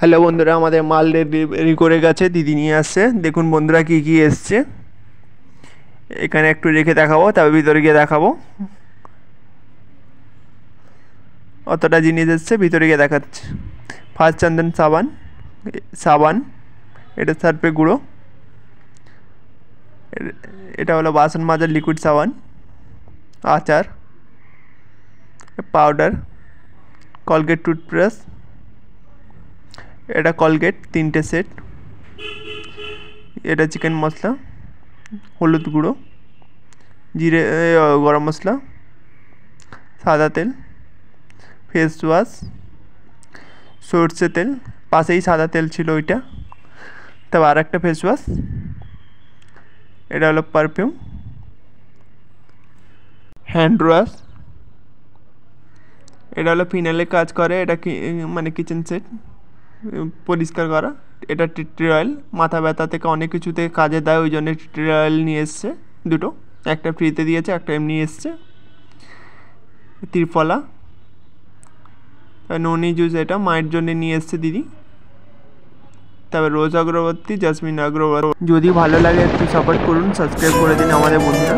Hello বন্ধুরা, আমাদের মাল ডেলিভারি করে গেছে, দিদি নিয়ে আসছে। দেখুন বন্ধুরা কি কি এসছে। এখানে একটু রেখে দেখাবো, তবে ভিতরে গিয়ে দেখাবো। অতটা জিনিস এসছে, ভিতরে গিয়ে দেখাচ্ছে। ফার্স্ট চন্দন সাবান, সাবান এটা সার্ফে গুঁড়ো, এটা হলো বাসন মাজার লিকুইড সাবান, আচার, পাউডার, কলগেট টুথব্রাশ, এটা কলগেট 3টে সেট, এটা চিকেন মশলা, হলুদ গুঁড়ো, জিরে, গরম মশলা, সাদা তেল, ফেস ওয়াশ, সর্ষে তেল, পাশেই সাদা তেল ছিল ওইটা, তবে আর একটা ফেস ওয়াশ, এটা হলো পারফিউম, হ্যান্ড ওয়াশ, এটা হলো ফিনালে কাজ করে, এটা মানে কিচেন সেট পরিষ্কার করা, এটা টি অয়েল, মাথা ব্যথা থেকে অনেক কিছুতে কাজে দেয়, ওই জন্য টি অয়েল নিয়ে এসছে দুটো, একটা ফ্রিতে দিয়েছে, একটা এমনি এসছে। ত্রিফলা ননি জুস, এটা মায়ের জন্য নিয়ে এসছে দিদি। তারপর রোজ অগ্রবর্তী, জাসমিন অগ্রবর্তী। যদি ভালো লাগে একটু সাপোর্ট করুন, সাবস্ক্রাইব করে দিন আমাদের বন্ধুরা।